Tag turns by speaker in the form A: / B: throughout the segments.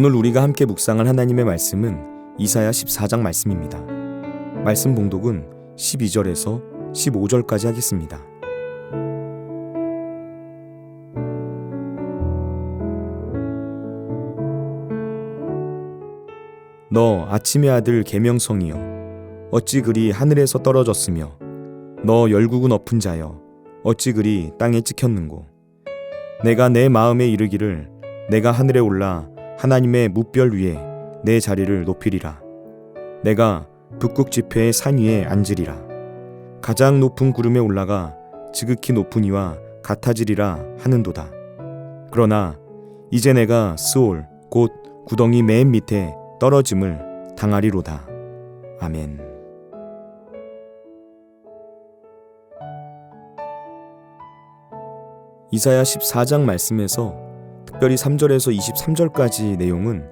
A: 오늘 우리가 함께 묵상할 하나님의 말씀은 이사야 14장 말씀입니다. 말씀 봉독은 12절에서 15절까지 하겠습니다. 너 아침의 아들 계명성이여, 어찌 그리 하늘에서 떨어졌으며 너 열국은 엎은 자여, 어찌 그리 땅에 찍혔는고. 내가 내 마음에 이르기를 내가 하늘에 올라 하나님의 무별 위에 내 자리를 높이리라. 내가 북극 지폐의 산 위에 앉으리라. 가장 높은 구름에 올라가 지극히 높은 이와 같아지리라 하는도다. 그러나 이제 내가 스올 곧 구덩이 맨 밑에 떨어짐을 당하리로다. 아멘. 이사야 14장 말씀에서 특별히 3절에서 23절까지 내용은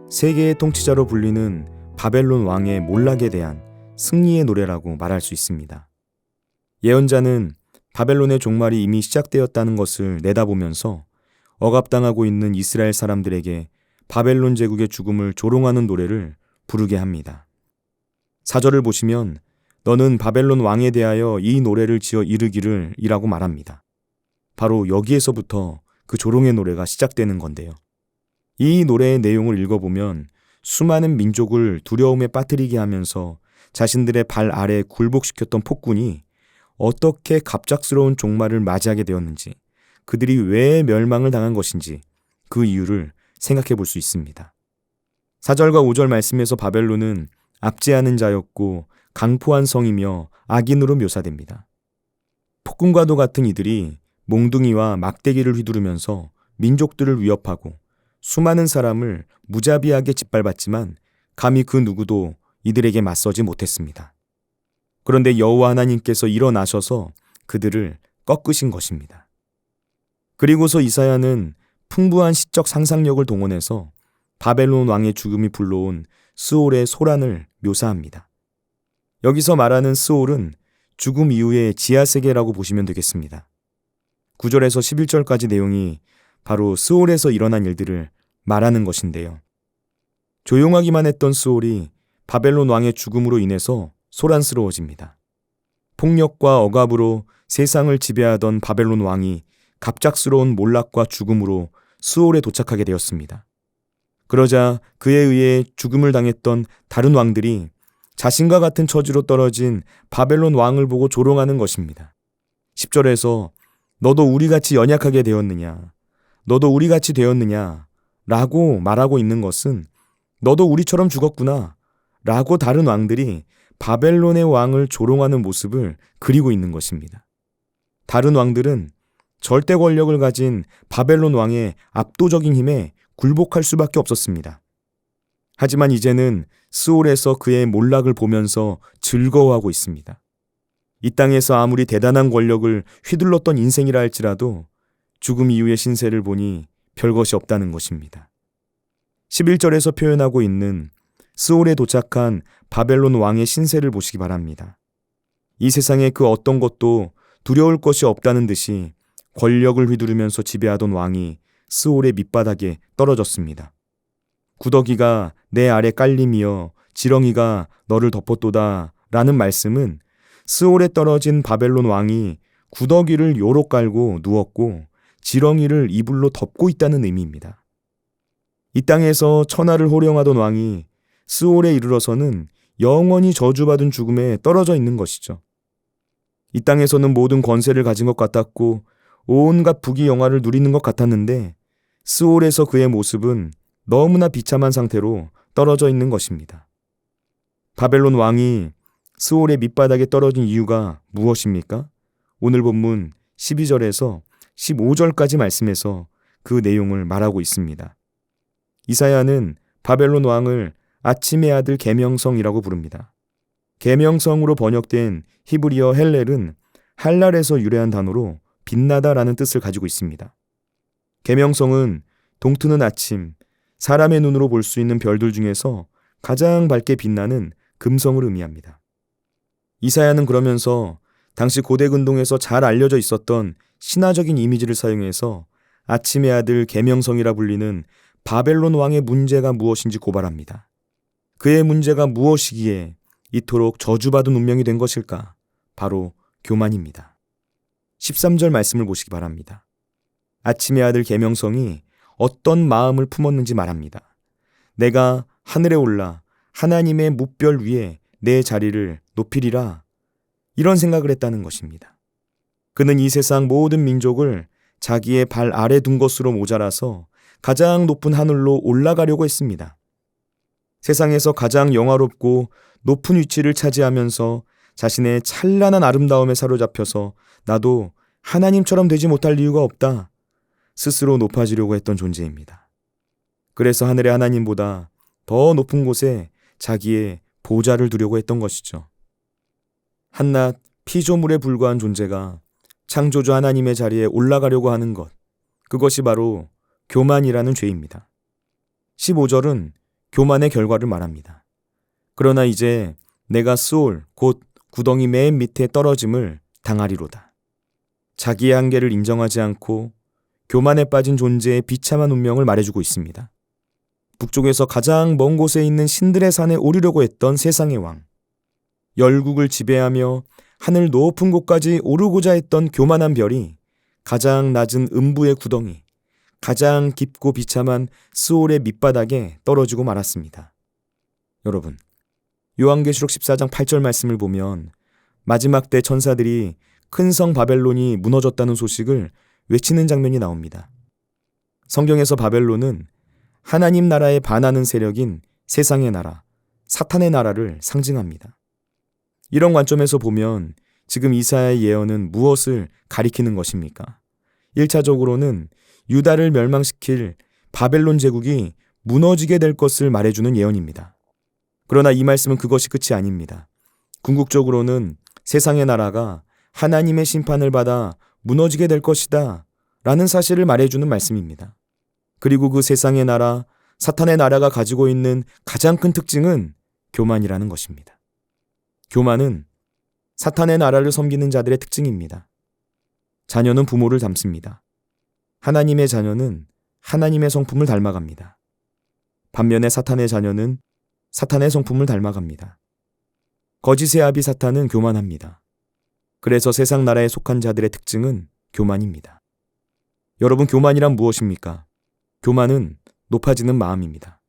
A: 세계의 통치자로 불리는 바벨론 왕의 몰락에 대한 승리의 노래라고 말할 수 있습니다. 예언자는 바벨론의 종말이 이미 시작되었다는 것을 내다보면서 억압당하고 있는 이스라엘 사람들에게 바벨론 제국의 죽음을 조롱하는 노래를 부르게 합니다. 4절을 보시면 너는 바벨론 왕에 대하여 이 노래를 지어 이르기를 이라고 말합니다. 바로 여기에서부터 그 조롱의 노래가 시작되는 건데요. 이 노래의 내용을 읽어보면 수많은 민족을 두려움에 빠뜨리게 하면서 자신들의 발 아래 굴복시켰던 폭군이 어떻게 갑작스러운 종말을 맞이하게 되었는지, 그들이 왜 멸망을 당한 것인지 그 이유를 생각해 볼 수 있습니다. 4절과 5절 말씀에서 바벨론은 압제하는 자였고 강포한 성이며 악인으로 묘사됩니다. 폭군과도 같은 이들이 몽둥이와 막대기를 휘두르면서 민족들을 위협하고 수많은 사람을 무자비하게 짓밟았지만 감히 그 누구도 이들에게 맞서지 못했습니다. 그런데 여호와 하나님께서 일어나셔서 그들을 꺾으신 것입니다. 그리고서 이사야는 풍부한 시적 상상력을 동원해서 바벨론 왕의 죽음이 불러온 스올의 소란을 묘사합니다. 여기서 말하는 스올은 죽음 이후의 지하세계라고 보시면 되겠습니다. 9절에서 11절까지 내용이 바로 스올에서 일어난 일들을 말하는 것인데요. 조용하기만 했던 스올이 바벨론 왕의 죽음으로 인해서 소란스러워집니다. 폭력과 억압으로 세상을 지배하던 바벨론 왕이 갑작스러운 몰락과 죽음으로 스올에 도착하게 되었습니다. 그러자 그에 의해 죽음을 당했던 다른 왕들이 자신과 같은 처지로 떨어진 바벨론 왕을 보고 조롱하는 것입니다. 10절에서 너도 우리같이 연약하게 되었느냐, 너도 우리같이 되었느냐 라고 말하고 있는 것은 너도 우리처럼 죽었구나 라고 다른 왕들이 바벨론의 왕을 조롱하는 모습을 그리고 있는 것입니다. 다른 왕들은 절대 권력을 가진 바벨론 왕의 압도적인 힘에 굴복할 수밖에 없었습니다. 하지만 이제는 스올에서 그의 몰락을 보면서 즐거워하고 있습니다. 이 땅에서 아무리 대단한 권력을 휘둘렀던 인생이라 할지라도 죽음 이후의 신세를 보니 별것이 없다는 것입니다. 11절에서 표현하고 있는 스올에 도착한 바벨론 왕의 신세를 보시기 바랍니다. 이 세상에 그 어떤 것도 두려울 것이 없다는 듯이 권력을 휘두르면서 지배하던 왕이 스올의 밑바닥에 떨어졌습니다. 구더기가 내 아래 깔림이여 지렁이가 너를 덮었도다 라는 말씀은 스올에 떨어진 바벨론 왕이 구더기를 요로 깔고 누웠고 지렁이를 이불로 덮고 있다는 의미입니다. 이 땅에서 천하를 호령하던 왕이 스올에 이르러서는 영원히 저주받은 죽음에 떨어져 있는 것이죠. 이 땅에서는 모든 권세를 가진 것 같았고 온갖 부귀영화를 누리는 것 같았는데 스올에서 그의 모습은 너무나 비참한 상태로 떨어져 있는 것입니다. 바벨론 왕이 스올의 밑바닥에 떨어진 이유가 무엇입니까? 오늘 본문 12절에서 15절까지 말씀에서 그 내용을 말하고 있습니다. 이사야는 바벨론 왕을 아침의 아들 계명성이라고 부릅니다. 계명성으로 번역된 히브리어 헬렐은 할랄에서 유래한 단어로 빛나다라는 뜻을 가지고 있습니다. 계명성은 동트는 아침, 사람의 눈으로 볼 수 있는 별들 중에서 가장 밝게 빛나는 금성을 의미합니다. 이사야는 그러면서 당시 고대 근동에서 잘 알려져 있었던 신화적인 이미지를 사용해서 아침의 아들 계명성이라 불리는 바벨론 왕의 문제가 무엇인지 고발합니다. 그의 문제가 무엇이기에 이토록 저주받은 운명이 된 것일까? 바로 교만입니다. 13절 말씀을 보시기 바랍니다. 아침의 아들 계명성이 어떤 마음을 품었는지 말합니다. 내가 하늘에 올라 하나님의 뭇별 위에 내 자리를 높이리라. 이런 생각을 했다는 것입니다. 그는 이 세상 모든 민족을 자기의 발 아래 둔 것으로 모자라서 가장 높은 하늘로 올라가려고 했습니다. 세상에서 가장 영화롭고 높은 위치를 차지하면서 자신의 찬란한 아름다움에 사로잡혀서 나도 하나님처럼 되지 못할 이유가 없다. 스스로 높아지려고 했던 존재입니다. 그래서 하늘의 하나님보다 더 높은 곳에 자기의 보좌를 두려고 했던 것이죠. 한낱 피조물에 불과한 존재가 창조주 하나님의 자리에 올라가려고 하는 것, 그것이 바로 교만이라는 죄입니다. 15절은 교만의 결과를 말합니다. 그러나 이제 내가 스올 곧 구덩이 맨 밑에 떨어짐을 당하리로다. 자기의 한계를 인정하지 않고 교만에 빠진 존재의 비참한 운명을 말해주고 있습니다. 북쪽에서 가장 먼 곳에 있는 신들의 산에 오르려고 했던 세상의 왕, 열국을 지배하며 하늘 높은 곳까지 오르고자 했던 교만한 별이 가장 낮은 음부의 구덩이, 가장 깊고 비참한 스올의 밑바닥에 떨어지고 말았습니다. 여러분, 요한계시록 14장 8절 말씀을 보면 마지막 때 천사들이 큰 성 바벨론이 무너졌다는 소식을 외치는 장면이 나옵니다. 성경에서 바벨론은 하나님 나라에 반하는 세력인 세상의 나라, 사탄의 나라를 상징합니다. 이런 관점에서 보면 지금 이사야의 예언은 무엇을 가리키는 것입니까? 1차적으로는 유다를 멸망시킬 바벨론 제국이 무너지게 될 것을 말해주는 예언입니다. 그러나 이 말씀은 그것이 끝이 아닙니다. 궁극적으로는 세상의 나라가 하나님의 심판을 받아 무너지게 될 것이다 라는 사실을 말해주는 말씀입니다. 그리고 그 세상의 나라, 사탄의 나라가 가지고 있는 가장 큰 특징은 교만이라는 것입니다. 교만은 사탄의 나라를 섬기는 자들의 특징입니다. 자녀는 부모를 닮습니다. 하나님의 자녀는 하나님의 성품을 닮아갑니다. 반면에 사탄의 자녀는 사탄의 성품을 닮아갑니다. 거짓의 아비 사탄은 교만합니다. 그래서 세상 나라에 속한 자들의 특징은 교만입니다. 여러분, 교만이란 무엇입니까? 교만은 높아지는 마음입니다.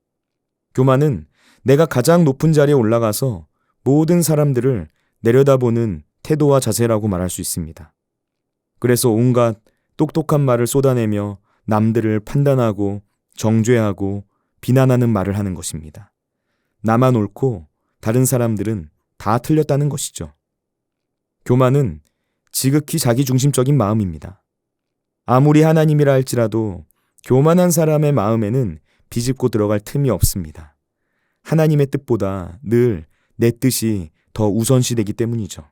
A: 교만은 내가 가장 높은 자리에 올라가서 모든 사람들을 내려다보는 태도와 자세라고 말할 수 있습니다. 그래서 온갖 똑똑한 말을 쏟아내며 남들을 판단하고 정죄하고 비난하는 말을 하는 것입니다. 나만 옳고 다른 사람들은 다 틀렸다는 것이죠. 교만은 지극히 자기중심적인 마음입니다. 아무리 하나님이라 할지라도 교만한 사람의 마음에는 비집고 들어갈 틈이 없습니다. 하나님의 뜻보다 늘 내 뜻이 더 우선시되기 때문이죠.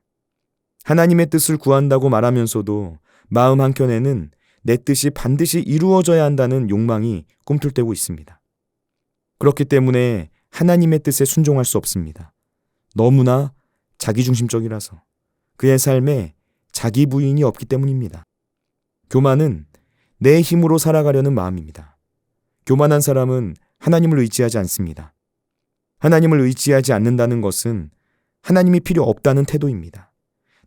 A: 하나님의 뜻을 구한다고 말하면서도 마음 한켠에는 내 뜻이 반드시 이루어져야 한다는 욕망이 꿈틀대고 있습니다. 그렇기 때문에 하나님의 뜻에 순종할 수 없습니다. 너무나 자기중심적이라서 그의 삶에 자기 부인이 없기 때문입니다. 교만은 내 힘으로 살아가려는 마음입니다. 교만한 사람은 하나님을 의지하지 않습니다. 하나님을 의지하지 않는다는 것은 하나님이 필요 없다는 태도입니다.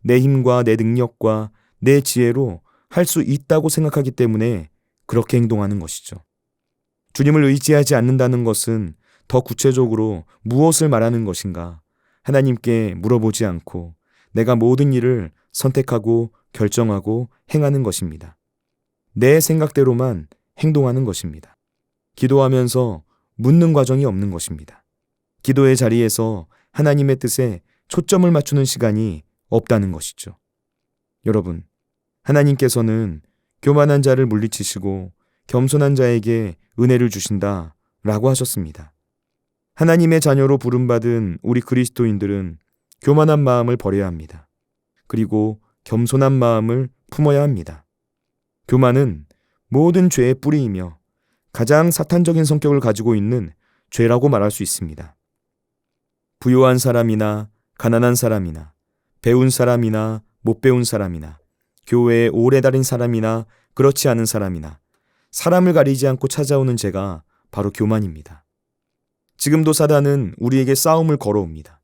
A: 내 힘과 내 능력과 내 지혜로 할 수 있다고 생각하기 때문에 그렇게 행동하는 것이죠. 주님을 의지하지 않는다는 것은 더 구체적으로 무엇을 말하는 것인가? 하나님께 물어보지 않고 내가 모든 일을 선택하고 결정하고 행하는 것입니다. 내 생각대로만 행동하는 것입니다. 기도하면서 묻는 과정이 없는 것입니다. 기도의 자리에서 하나님의 뜻에 초점을 맞추는 시간이 없다는 것이죠. 여러분, 하나님께서는 교만한 자를 물리치시고 겸손한 자에게 은혜를 주신다 라고 하셨습니다. 하나님의 자녀로 부름받은 우리 그리스도인들은 교만한 마음을 버려야 합니다. 그리고 겸손한 마음을 품어야 합니다. 교만은 모든 죄의 뿌리이며 가장 사탄적인 성격을 가지고 있는 죄라고 말할 수 있습니다. 부유한 사람이나 가난한 사람이나 배운 사람이나 못 배운 사람이나 교회에 오래 다닌 사람이나 그렇지 않은 사람이나 사람을 가리지 않고 찾아오는 죄가 바로 교만입니다. 지금도 사단은 우리에게 싸움을 걸어옵니다.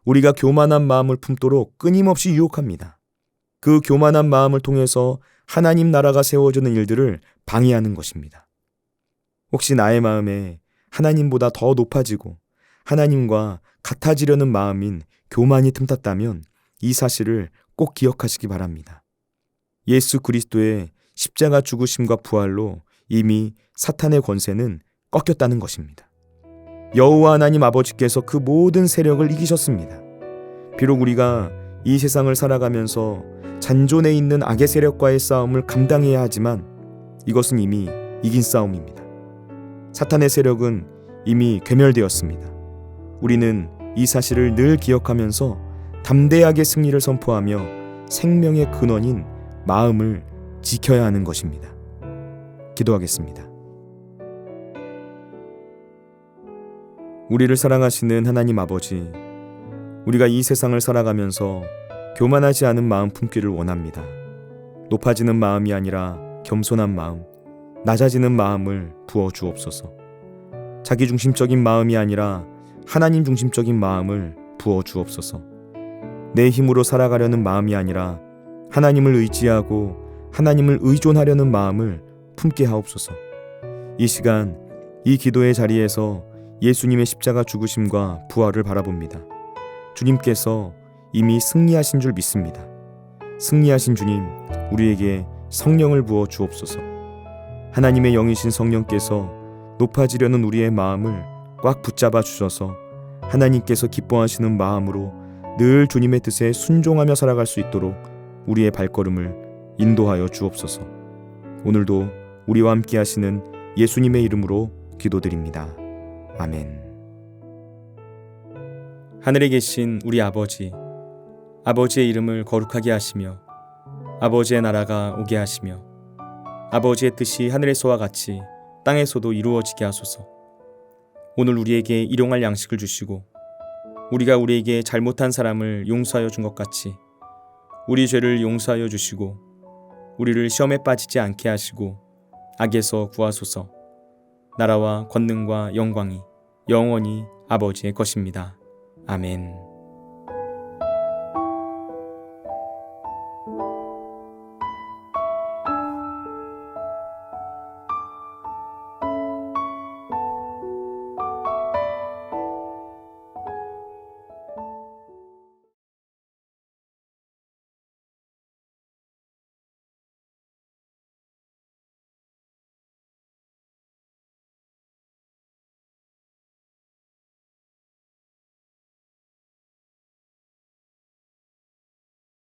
A: 우리가 교만한 마음을 품도록 끊임없이 유혹합니다. 그 교만한 마음을 통해서 하나님 나라가 세워지는 일들을 방해하는 것입니다. 혹시 나의 마음에 하나님보다 더 높아지고 하나님과 같아지려는 마음인 교만이 틈탔다면 이 사실을 꼭 기억하시기 바랍니다. 예수 그리스도의 십자가 죽으심과 부활로 이미 사탄의 권세는 꺾였다는 것입니다. 여호와 하나님 아버지께서 그 모든 세력을 이기셨습니다. 비록 우리가 이 세상을 살아가면서 잔존해 있는 악의 세력과의 싸움을 감당해야 하지만 이것은 이미 이긴 싸움입니다. 사탄의 세력은 이미 괴멸되었습니다. 우리는 이 사실을 늘 기억하면서 담대하게 승리를 선포하며 생명의 근원인 마음을 지켜야 하는 것입니다. 기도하겠습니다. 우리를 사랑하시는 하나님 아버지, 우리가 이 세상을 살아가면서 교만하지 않은 마음 품기를 원합니다. 높아지는 마음이 아니라 겸손한 마음, 낮아지는 마음을 부어 주옵소서. 자기중심적인 마음이 아니라 하나님 중심적인 마음을 부어 주옵소서. 내 힘으로 살아가려는 마음이 아니라 하나님을 의지하고 하나님을 의존하려는 마음을 품게 하옵소서. 이 시간 이 기도의 자리에서 예수님의 십자가 죽으심과 부활을 바라봅니다. 주님께서 이미 승리하신 줄 믿습니다. 승리하신 주님, 우리에게 성령을 부어 주옵소서. 하나님의 영이신 성령께서 높아지려는 우리의 마음을 꽉 붙잡아 주셔서 하나님께서 기뻐하시는 마음으로 늘 주님의 뜻에 순종하며 살아갈 수 있도록 우리의 발걸음을 인도하여 주옵소서. 오늘도 우리와 함께 하시는 예수님의 이름으로 기도드립니다. 아멘. 하늘에 계신 우리 아버지, 아버지의 이름을 거룩하게 하시며 아버지의 나라가 오게 하시며 아버지의 뜻이 하늘에서와 같이 땅에서도 이루어지게 하소서. 오늘 우리에게 일용할 양식을 주시고 우리가 우리에게 잘못한 사람을 용서하여 준 것 같이 우리 죄를 용서하여 주시고 우리를 시험에 빠지지 않게 하시고 악에서 구하소서. 나라와 권능과 영광이 영원히 아버지의 것입니다. 아멘.